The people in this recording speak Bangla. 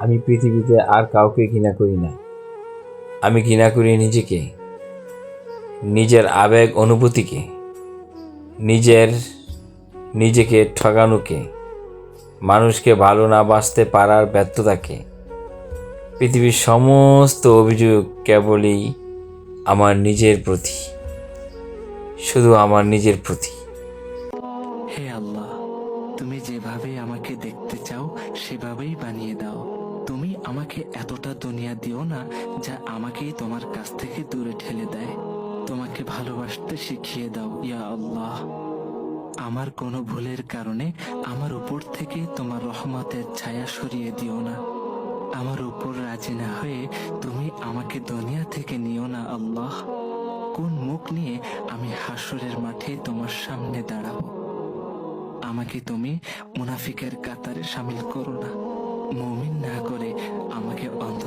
আমি পৃথিবীতে আর কাউকে ঘৃণা করি না। আমি ঘৃণা করি নিজেকে, নিজের আবেগ অনুভূতিকে, নিজেকে ঠকানোকে, মানুষকে ভালো না বাসতে পারার ব্যর্থতাকে। পৃথিবীর সমস্ত অভিযোগ কেবলই আমার নিজের প্রতি, শুধু আমার নিজের প্রতি। হে আল্লাহ, তুমি যেভাবে আমাকে দেখতে চাও সেভাবেই বানিয়ে দাও। তুমি আমাকে এতটা দুনিয়া দিও না যা আমাকেই তোমার কাছ থেকে দূরে ঠেলে দেয়। তোমাকে ভালোবাসতে শিখিয়ে দাও ইয়া আল্লাহ। আমার কোনো ভুলের কারণে আমার উপর থেকে তোমার রহমতের ছায়া সরিয়ে দিও না। আমার উপর রাজি না হয়ে তুমি আমাকে দুনিয়া থেকে নিও না আল্লাহ। কোন মুখ নিয়ে আমি হাসরের মাঠে তোমার সামনে দাঁড়াবো? আমাকে তুমি মুনাফিকের কাতারে শামিল করো না। মুমিন না করে আমাকে অন্ধ